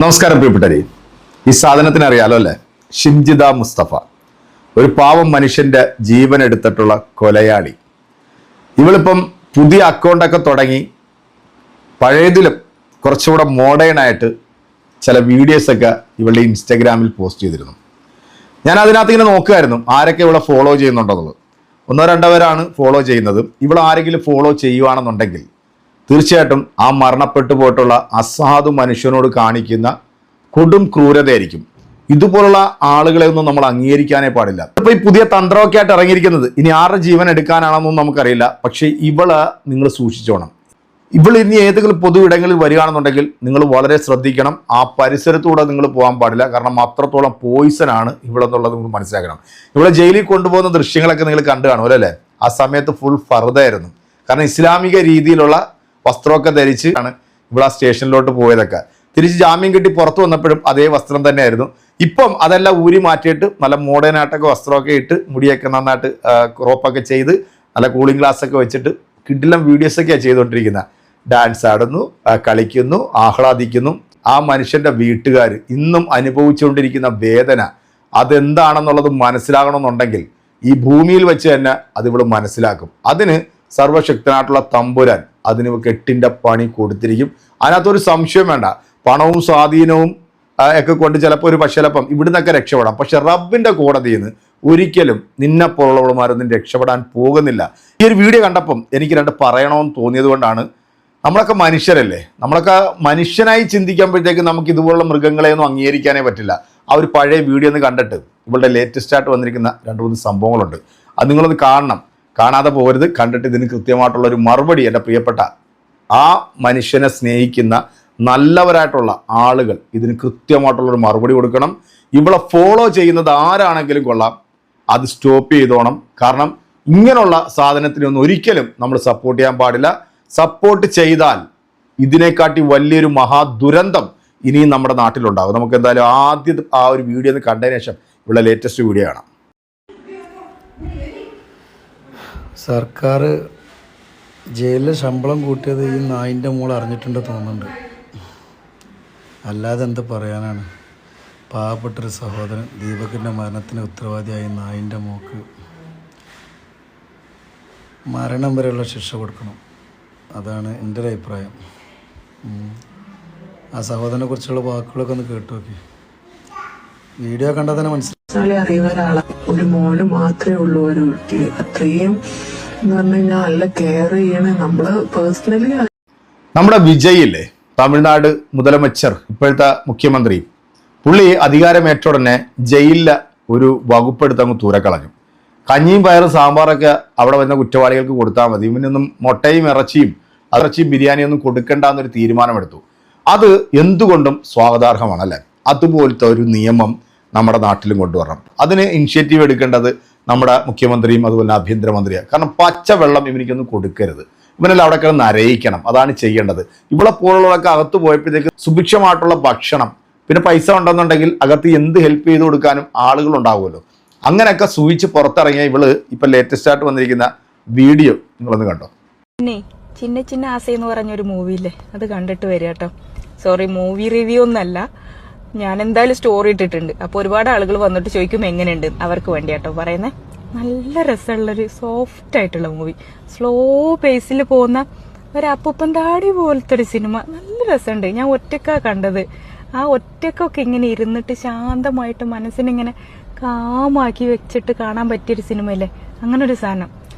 നമസ്കാരം പ്രിയപ്പെട്ടവരെ. ഈ സാധനത്തിന് അറിയാലോ അല്ലേ? ഷിംജിത മുസ്തഫ, ഒരു പാവം മനുഷ്യന്റെ ജീവൻ എടുത്തിട്ടുള്ള കൊലയാളി. ഇവളിപ്പം പുതിയ അക്കൗണ്ടൊക്കെ തുടങ്ങി പഴയതിലും കുറച്ചുകൂടെ മോഡേൺ ആയിട്ട് ചില വീഡിയോസൊക്കെ ഇവളുടെ ഇൻസ്റ്റഗ്രാമിൽ പോസ്റ്റ് ചെയ്തിരുന്നു. ഞാൻ അതിനകത്ത് ഇങ്ങനെ നോക്കുമായിരുന്നു ആരൊക്കെ ഇവിടെ ഫോളോ ചെയ്യുന്നുണ്ടെന്നുള്ളത്. ഒന്നോ രണ്ടോ പേരാണ് ഫോളോ ചെയ്യുന്നത്. ഇവൾ ആരെങ്കിലും ഫോളോ ചെയ്യുവാണെന്നുണ്ടെങ്കിൽ തീർച്ചയായിട്ടും ആ മരണപ്പെട്ടു പോയിട്ടുള്ള അസാധു മനുഷ്യനോട് കാണിക്കുന്ന കൊടും ക്രൂരതയായിരിക്കും. ഇതുപോലുള്ള ആളുകളെ ഒന്നും നമ്മൾ അംഗീകരിക്കാനേ പാടില്ല. ഇപ്പൊ ഈ പുതിയ തന്ത്രമൊക്കെ ആയിട്ട് ഇറങ്ങിയിരിക്കുന്നത് ഇനി ആരുടെ ജീവൻ എടുക്കാനാണെന്നൊന്നും നമുക്കറിയില്ല. പക്ഷെ ഇവള് നിങ്ങൾ സൂക്ഷിച്ചോണം. ഇവൾ ഇനി ഏതെങ്കിലും പൊതു ഇടങ്ങളിൽ വരികയാണെന്നുണ്ടെങ്കിൽ നിങ്ങൾ വളരെ ശ്രദ്ധിക്കണം. ആ പരിസരത്തൂടെ നിങ്ങൾ പോകാൻ പാടില്ല. കാരണം അത്രത്തോളം പോയിസൺ ആണ് ഇവളെന്നുള്ളത് നിങ്ങൾ മനസ്സിലാക്കണം. ഇവളെ ജയിലിൽ കൊണ്ടുപോകുന്ന ദൃശ്യങ്ങളൊക്കെ നിങ്ങൾ കണ്ടു കാണുമല്ലോ അല്ലേ? ആ സമയത്ത് ഫുൾ ഫർദായിരുന്നു. കാരണം ഇസ്ലാമിക രീതിയിലുള്ള വസ്ത്രമൊക്കെ ധരിച്ച് ആണ് ഇവിടെ ആ സ്റ്റേഷനിലോട്ട് പോയതൊക്കെ. തിരിച്ച് ജാമ്യം കിട്ടി പുറത്തു വന്നപ്പോഴും അതേ വസ്ത്രം തന്നെയായിരുന്നു. ഇപ്പം അതെല്ലാം ഊരി മാറ്റിയിട്ട് നല്ല മോഡേൺ ആയിട്ടൊക്കെ വസ്ത്രമൊക്കെ ഇട്ട് മുടിയൊക്കെ നന്നായിട്ട് ക്രോപ്പൊക്കെ ചെയ്ത് നല്ല കൂളിംഗ് ഗ്ലാസ് ഒക്കെ വെച്ചിട്ട് കിടിലം വീഡിയോസൊക്കെയാണ് ചെയ്തുകൊണ്ടിരിക്കുന്നത്. ഡാൻസ് ആടുന്നു, കളിക്കുന്നു, ആഹ്ലാദിക്കുന്നു. ആ മനുഷ്യന്റെ വീട്ടുകാർ ഇന്നും അനുഭവിച്ചുകൊണ്ടിരിക്കുന്ന വേദന അതെന്താണെന്നുള്ളത് മനസ്സിലാകണമെന്നുണ്ടെങ്കിൽ ഈ ഭൂമിയിൽ വെച്ച് തന്നെ അത് ഇവിടെ മനസ്സിലാക്കും. അതിന് സർവശക്തനായിട്ടുള്ള തമ്പുരാൻ അതിന് കെട്ടിൻ്റെ പണി കൊടുത്തിരിക്കും. അതിനകത്തൊരു സംശയം വേണ്ട. പണവും സ്വാധീനവും ഒക്കെ കൊണ്ട് ചിലപ്പോൾ ഒരു പക്ഷലപ്പം ഇവിടുന്നൊക്കെ രക്ഷപ്പെടാം. പക്ഷെ റബ്ബിന്റെ കോടതിയിൽ നിന്ന് ഒരിക്കലും നിന്നെപ്പോലുള്ളവന്മാരൊന്നും രക്ഷപ്പെടാൻ പോകുന്നില്ല. ഈ ഒരു വീഡിയോ കണ്ടപ്പം എനിക്ക് രണ്ട് പറയണമെന്ന് തോന്നിയത് കൊണ്ടാണ്. നമ്മളൊക്കെ മനുഷ്യരല്ലേ? നമ്മളൊക്കെ മനുഷ്യനായി ചിന്തിക്കുമ്പോഴത്തേക്ക് നമുക്ക് ഇതുപോലുള്ള മൃഗങ്ങളെയൊന്നും അംഗീകരിക്കാനേ പറ്റില്ല. ആ ഒരു പഴയ വീഡിയോ ഒന്ന് കണ്ടിട്ട് ഇവളുടെ ലേറ്റസ്റ്റ് ആയിട്ട് വന്നിരിക്കുന്ന 2-3 സംഭവങ്ങളുണ്ട്. അത് നിങ്ങളൊന്ന് കാണണം. കാണാതെ പോകരുത്. കണ്ടിട്ട് ഇതിന് കൃത്യമായിട്ടുള്ളൊരു മറുപടി എൻ്റെ പ്രിയപ്പെട്ട ആ മനുഷ്യനെ സ്നേഹിക്കുന്ന നല്ലവരായിട്ടുള്ള ആളുകൾ ഇതിന് കൃത്യമായിട്ടുള്ളൊരു മറുപടി കൊടുക്കണം. ഇവളെ ഫോളോ ചെയ്യുന്നത് ആരാണെങ്കിലും കൊള്ളാം, അത് സ്റ്റോപ്പ് ചെയ്തോണം. കാരണം ഇങ്ങനെയുള്ള സാധനത്തിനൊന്നും ഒരിക്കലും നമ്മൾ സപ്പോർട്ട് ചെയ്യാൻ പാടില്ല. സപ്പോർട്ട് ചെയ്താൽ ഇതിനെക്കാട്ടി വലിയൊരു മഹാദുരന്തം ഇനിയും നമ്മുടെ നാട്ടിലുണ്ടാകും. നമുക്ക് എന്തായാലും ആദ്യം ആ ഒരു വീഡിയോ ഒന്ന് കണ്ടതിന് ശേഷം ഇവിടെ ലേറ്റസ്റ്റ് വീഡിയോ ആണ്. സർക്കാർ ജയിലിൽ ശമ്പളം കൂട്ടിയത് ഈ നായിൻ്റെ മോൾ അറിഞ്ഞിട്ടുണ്ട് തോന്നുന്നുണ്ട്. അല്ലാതെ എന്ത് പറയാനാണ്? പാവപ്പെട്ടൊരു സഹോദരൻ ദീപകിൻ്റെ മരണത്തിന് ഉത്തരവാദിയായ നായിൻ്റെ മോക്ക് മരണം വരെയുള്ള ശിക്ഷ കൊടുക്കണം. അതാണ് എൻ്റെ ഒരു അഭിപ്രായം. ആ സഹോദരനെ കുറിച്ചുള്ള വാക്കുകളൊക്കെ ഒന്ന് കേട്ടു നോക്കി. വീഡിയോ കണ്ടാൽ തന്നെ മനസ്സിലായി. അറിയുന്ന ഒരാളെ ഒരു മോന് മാത്രമേ ഉള്ളൂ ഒരു കുട്ടി. അത്രയും എന്ന് പറഞ്ഞു കഴിഞ്ഞാൽ നല്ല കെയർ ചെയ്യണേ. നമ്മള് പേഴ്സണലി നമ്മുടെ വിജയ് ഇല്ലേ, തമിഴ്നാട് മുതലമച്ചർ, ഇപ്പോഴത്തെ മുഖ്യമന്ത്രി, പുള്ളി അധികാരമേറ്റ ഉടനെ ജയിലിലെ ഒരു വകുപ്പെടുത്ത് അങ്ങ് തൂരക്കളഞ്ഞു. കഞ്ഞിയും പയറും സാമ്പാറൊക്കെ അവിടെ വരുന്ന കുറ്റവാളികൾക്ക് കൊടുത്താൽ മതി, ഇവനൊന്നും മുട്ടയും ഇറച്ചിയും ബിരിയാണിയൊന്നും കൊടുക്കണ്ടെന്നൊരു തീരുമാനമെടുത്തു. അത് എന്തുകൊണ്ടും സ്വാഗതാർഹമാണ് അല്ലേ? അതുപോലത്തെ ഒരു നിയമം നമ്മുടെ നാട്ടിലും കൊണ്ടുവരണം. അതിന് ഇനിഷ്യേറ്റീവ് എടുക്കേണ്ടത് നമ്മുടെ മുഖ്യമന്ത്രിയും അതുപോലെ ആഭ്യന്തരമന്ത്രിയാണ്. കാരണം പച്ചവെള്ളം ഇവനിക്കൊന്നും കൊടുക്കരുത്. ഇവനെല്ലാം അവിടെ കിടന്ന് നരയിക്കണം. അതാണ് ചെയ്യേണ്ടത്. ഇവിടെ പോലുള്ളവരൊക്കെ അകത്ത് പോയപ്പോഴത്തേക്ക് സുഭിക്ഷമായിട്ടുള്ള ഭക്ഷണം, പിന്നെ പൈസ ഉണ്ടെന്നുണ്ടെങ്കിൽ അകത്ത് എന്ത് ഹെൽപ്പ് ചെയ്ത് കൊടുക്കാനും ആളുകൾ ഉണ്ടാവുമല്ലോ. അങ്ങനെയൊക്കെ സൂചിച്ച് പുറത്തിറങ്ങിയ ഇവള് ഇപ്പൊ ലേറ്റസ്റ്റ് ആയിട്ട് വന്നിരിക്കുന്ന വീഡിയോ നിങ്ങളൊന്ന് കണ്ടോ. പിന്നെ ചിന്ന ചിന്ന ആസയെന്ന് പറഞ്ഞൊരു മൂവിയില്ലേ, അത് കണ്ടിട്ട് വരിക കേട്ടോ. സോറി, മൂവി റിവ്യൂ ഒന്നല്ല. ഞാൻ എന്തായാലും സ്റ്റോറി ഇട്ടിട്ടുണ്ട്. അപ്പോൾ ഒരുപാട് ആളുകൾ വന്നിട്ട് ചോദിക്കും എങ്ങനെയുണ്ട്. അവർക്ക് വേണ്ടി കേട്ടോ പറയുന്നത്. നല്ല രസമുള്ളൊരു സോഫ്റ്റ് ആയിട്ടുള്ള മൂവി, സ്ലോ പേസിൽ പോകുന്ന ഒരു അപ്പൂപ്പൻ താടി പോലത്തെ ഒരു സിനിമ. നല്ല രസമുണ്ട്. ഞാൻ ഒറ്റക്കാ കണ്ടത്. ആ ഒറ്റക്കൊക്കെ ഇങ്ങനെ ഇരുന്നിട്ട് ശാന്തമായിട്ട് മനസ്സിനിങ്ങനെ കാമാക്കി വെച്ചിട്ട് കാണാൻ പറ്റിയൊരു സിനിമയില്ലേ, അങ്ങനെ ഒരു സാധനം.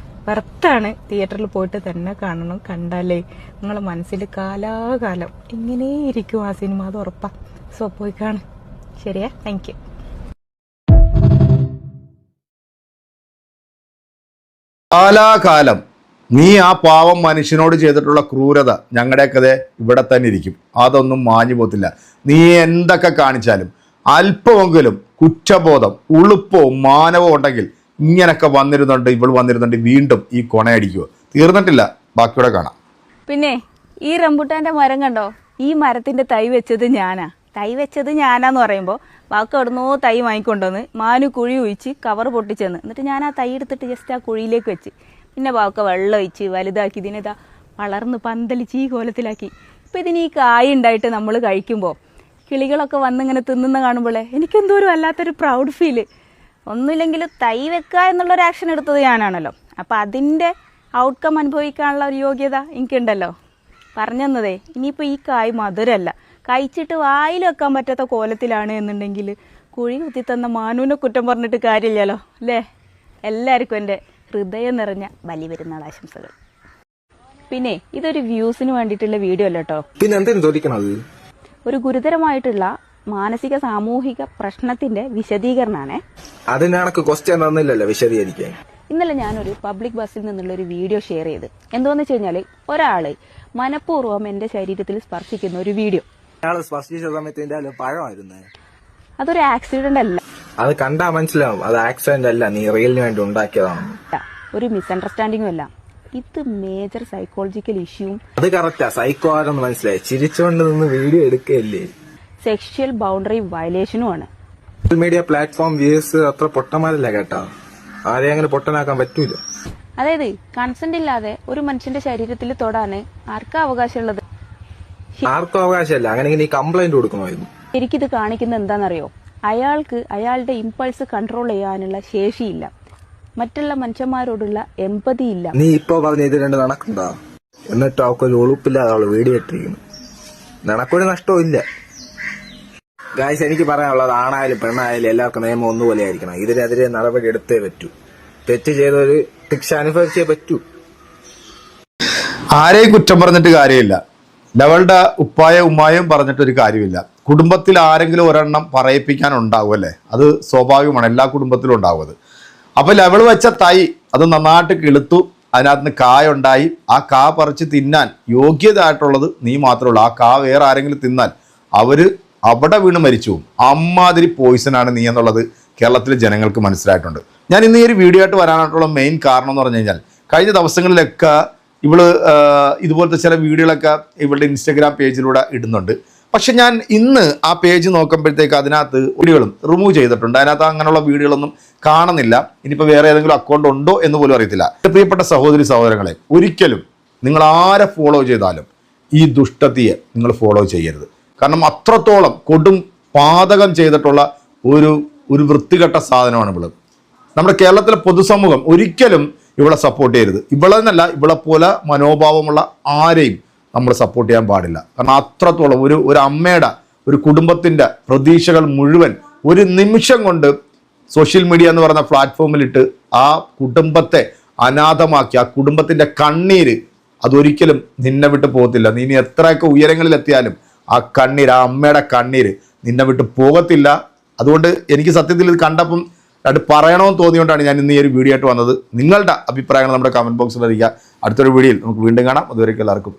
വർത്താണ്. തിയേറ്ററിൽ പോയിട്ട് തന്നെ കാണണം. കണ്ടാലേ നിങ്ങളെ മനസ്സിൽ കാലാകാലം ഇങ്ങനെ ഇരിക്കും ആ സിനിമ. അത് ഉറപ്പാ. സോ പോയി കാണും. ശരിയാ? Thank you. കാലാകാലം നീ ആ പാവം മനുഷ്യനോട് ചെയ്തിട്ടുള്ള ക്രൂരത ഞങ്ങളുടെയൊക്കെ ഇവിടെ തന്നെ ഇരിക്കും. അതൊന്നും മാഞ്ഞു പോത്തില്ല. നീ എന്തൊക്കെ കാണിച്ചാലും അല്പമെങ്കിലും കുറ്റബോധം, ഉളുപ്പോ മാനവോ ഉണ്ടെങ്കിൽ ഇങ്ങനൊക്കെ ഇവൾ വന്നിരുന്നുണ്ട് വീണ്ടും ഈ കൊണയടിക്കുക. തീർന്നിട്ടില്ല, ബാക്കിയോടെ കാണാം. പിന്നെ ഈ റംബുട്ടാന്റെ മരം കണ്ടോ? ഈ മരത്തിന്റെ തൈ വെച്ചത് ഞാനാന്ന് പറയുമ്പോൾ വാക്ക് എവിടുന്നോ തൈ വാങ്ങിക്കൊണ്ടുവന്ന് മാനു കുഴി ഒഴിച്ച് കവർ പൊട്ടിച്ചെന്ന്. എന്നിട്ട് ഞാൻ ആ തൈ എടുത്തിട്ട് ജസ്റ്റ് ആ കുഴിയിലേക്ക് വെച്ച് പിന്നെ വാക്ക വെള്ളം ഒഴിച്ച് വലുതാക്കി ഇതിനെതാ വളർന്ന് പന്തലിച്ച് ഈ കോലത്തിലാക്കി. ഇപ്പം ഇതിന് ഈ കായ ഉണ്ടായിട്ട് നമ്മൾ കഴിക്കുമ്പോൾ കിളികളൊക്കെ വന്നിങ്ങനെ തിന്നുന്ന കാണുമ്പോഴേ എനിക്കെന്തോ ഒരു വല്ലാത്തൊരു പ്രൗഡ് ഫീല്. ഒന്നുമില്ലെങ്കിൽ തൈ വെക്കുക എന്നുള്ളൊരു ആക്ഷൻ എടുത്തത് ഞാനാണല്ലോ. അപ്പം അതിൻ്റെ ഔട്ട്കം അനുഭവിക്കാനുള്ള ഒരു യോഗ്യത എനിക്കുണ്ടല്ലോ. പറഞ്ഞതേ ഇനിയിപ്പോൾ ഈ കായ് മധുരമല്ല, കഴിച്ചിട്ട് വായിൽ വെക്കാൻ പറ്റാത്ത കോലത്തിലാണ് എന്നുണ്ടെങ്കിൽ കുഴി കുത്തിത്തന്ന മാനുവിനെ കുറ്റം പറഞ്ഞിട്ട് കാര്യമില്ലല്ലോ അല്ലേ. എല്ലാവർക്കും എൻ്റെ ഹൃദയം നിറഞ്ഞ ബലി പെരുന്നാൾ ആശംസകൾ. പിന്നെ ഇതൊരു വ്യൂസിന് വേണ്ടിയിട്ടുള്ള വീഡിയോ അല്ല കേട്ടോ. പിന്നെ എന്തെങ്കിലും ചോദിക്കണത്? ഒരു ഗുരുതരമായിട്ടുള്ള മാനസിക സാമൂഹിക പ്രശ്നത്തിന്റെ വിശദീകരണമാണേ. അതിന് കണക്ക് ക്വസ്റ്റ്യൻ തന്നില്ലല്ലോ വിശദീകരിക്കാൻ. ഇന്നലെ ഞാനൊരു പബ്ലിക് ബസ്സിൽ നിന്നുള്ള ഒരു വീഡിയോ ഷെയർ ചെയ്ത്. എന്താന്ന് വെച്ച് കഴിഞ്ഞാൽ ഒരാള് മനഃപൂർവ്വം എന്റെ ശരീരത്തിൽ സ്പർശിക്കുന്ന ഒരു വീഡിയോ. സ്പർശിച്ച സമയത്ത് പഴമായിരുന്നേ. അതൊരു ആക്സിഡന്റ് അല്ല, അത് കണ്ടാ മനസ്സിലാവും അത് ആക്സിഡന്റ് അല്ല, നീ റീലിന് വേണ്ടി ഉണ്ടാക്കിയതാണ്. ഒരു മിസ്അണ്ടർസ്റ്റാൻഡിങ്ങും അല്ല. ഇത് മേജർ സൈക്കോളജിക്കൽ ഇഷ്യൂവും. അത് കറക്റ്റാ, സൈക്കോ ആരെന്ന് മനസ്സിലായി. ചിരിച്ചുകൊണ്ട് നിന്ന് വീഡിയോ എടുക്കുകയല്ലേ. സെക്ഷൽ ബൗണ്ടറി വയലേഷനുമാണ്. സോഷ്യൽ മീഡിയ പ്ലാറ്റ്ഫോം വ്യൂസ് അത്ര പൊട്ടന്മാരല്ല കേട്ടാ. ആരെയും അങ്ങനെ പൊട്ടനാക്കാൻ പറ്റൂല. അതായത് കൺസെന്റ് ഇല്ലാതെ ഒരു മനുഷ്യന്റെ ശരീരത്തിൽ തൊടാന് ആർക്കാ അവകാശമുള്ളത്? ആർക്കും അവകാശമല്ല. അങ്ങനെ നീ കംപ്ലൈന്റ് കൊടുക്കണമായിരുന്നു. എനിക്കിത് കാണിക്കുന്നത് എന്താണെന്നറിയോ? അയാൾക്ക് അയാളുടെ ഇമ്പൾസ് കൺട്രോൾ ചെയ്യാനുള്ള ശേഷിയില്ല, മറ്റുള്ള മനുഷ്യന്മാരോടുള്ള എമ്പതി ഇല്ല. നീ ഇപ്പൊ പറഞ്ഞ ഇത് രണ്ട് നടക്കണ്ടാ, എന്നിട്ട് അവക്കൊരു ഒളുപ്പില്ലാതെ അവള് വീഡിയോ ഇട്ടിരിക്കുന്നു. നിനക്കൊരു നഷ്ടവും ഇല്ല. ഗായ്സ്, എനിക്ക് പറയാനുള്ളത് ആണായാലും പെണ്ണായാലും എല്ലാവർക്കും നിയമം ഒന്നുപോലെ ആയിരിക്കണം. ഇതിനെതിരെ നടപടി എടുത്തേ പറ്റൂ. തെറ്റ് ചെയ്തൊരു ശിക്ഷ അനുഭവിച്ചേ പറ്റൂ. ആരെയും കുറ്റം പറഞ്ഞിട്ട് കാര്യമില്ല. ലവളുടെ ഉമ്മായും പറഞ്ഞിട്ടൊരു കാര്യമില്ല. കുടുംബത്തിൽ ആരെങ്കിലും ഒരെണ്ണം പറയിപ്പിക്കാനുണ്ടാവും അല്ലേ, അത് സ്വാഭാവികമാണ്, എല്ലാ കുടുംബത്തിലും ഉണ്ടാവും അത്. അപ്പൊ ലവള് വെച്ച തൈ അത് നന്നായിട്ട് കിളുത്തു, അതിനകത്ത് നിന്ന് കായ ഉണ്ടായി. ആ കാ പറിച്ച് തിന്നാൻ യോഗ്യതയായിട്ടുള്ളത് നീ മാത്രമേ ഉള്ളൂ. ആ കാ വേറെ ആരെങ്കിലും തിന്നാൽ അവര് അവിടെ വീണ് മരിച്ചു പോകും. അമ്മാതിരി പോയിസനാണ് നീ എന്നുള്ളത് കേരളത്തിലെ ജനങ്ങൾക്ക് മനസ്സിലായിട്ടുണ്ട്. ഞാൻ ഇന്ന് ഈ ഒരു വീഡിയോ ആയിട്ട് വരാനായിട്ടുള്ള മെയിൻ കാരണം എന്ന് പറഞ്ഞു കഴിഞ്ഞാൽ, കഴിഞ്ഞ ദിവസങ്ങളിലൊക്കെ ഇവള് ഇതുപോലത്തെ ചില വീഡിയോകളൊക്കെ ഇവളുടെ ഇൻസ്റ്റഗ്രാം പേജിലൂടെ ഇടുന്നുണ്ട്. പക്ഷെ ഞാൻ ഇന്ന് ആ പേജ് നോക്കുമ്പോഴത്തേക്ക് അതിനകത്ത് വീഡിയോകളും റിമൂവ് ചെയ്തിട്ടുണ്ട്. അതിനകത്ത് അങ്ങനെയുള്ള വീഡിയോകളൊന്നും കാണുന്നില്ല. ഇനിയിപ്പോൾ വേറെ ഏതെങ്കിലും അക്കൗണ്ട് ഉണ്ടോ എന്ന് പോലും അറിയത്തില്ല. പ്രിയപ്പെട്ട സഹോദരി സഹോദരങ്ങളെ, ഒരിക്കലും നിങ്ങൾ ആരെ ഫോളോ ചെയ്താലും ഈ ദുഷ്ടതയെ നിങ്ങൾ ഫോളോ ചെയ്യരുത്. കാരണം അത്രത്തോളം കൊടും പാതകം ചെയ്തിട്ടുള്ള ഒരു വൃത്തികെട്ട സാധനമാണ് ഇവള്. നമ്മുടെ കേരളത്തിലെ പൊതുസമൂഹം ഒരിക്കലും ഇവളെ സപ്പോർട്ട് ചെയ്യരുത്. ഇവളെന്നല്ല, ഇവളെ പോലെ മനോഭാവമുള്ള ആരെയും നമ്മൾ സപ്പോർട്ട് ചെയ്യാൻ പാടില്ല. കാരണം അത്രത്തോളം ഒരു അമ്മയുടെ ഒരു കുടുംബത്തിന്റെ പ്രതീക്ഷകൾ മുഴുവൻ ഒരു നിമിഷം കൊണ്ട് സോഷ്യൽ മീഡിയ എന്ന് പറയുന്ന പ്ലാറ്റ്ഫോമിലിട്ട് ആ കുടുംബത്തെ അനാഥമാക്കി, ആ കുടുംബത്തിന്റെ കണ്ണീര് അതൊരിക്കലും നിന്നെ വിട്ട് പോകത്തില്ല. നീ ഇനി എത്രയൊക്കെ ഉയരങ്ങളിലെത്തിയാലും ആ കണ്ണീര്, ആ അമ്മയുടെ കണ്ണീര് നിന്നെ വിട്ട് പോകത്തില്ല. അതുകൊണ്ട് എനിക്ക് സത്യത്തിൽ ഇത് കണ്ടപ്പം അത് പറയണമെന്ന് തോന്നിയോണ്ടാണ് ഞാൻ ഇന്ന് ഈ ഒരു വീഡിയോ ആയിട്ട് വന്നത്. നിങ്ങളുടെ അഭിപ്രായങ്ങൾ നമ്മുടെ കമന്റ് ബോക്സിൽ അറിയിക്കുക. അടുത്തൊരു വീഡിയോയിൽ നമുക്ക് വീണ്ടും കാണാം. അതുവരെയ്ക്കും എല്ലാവർക്കും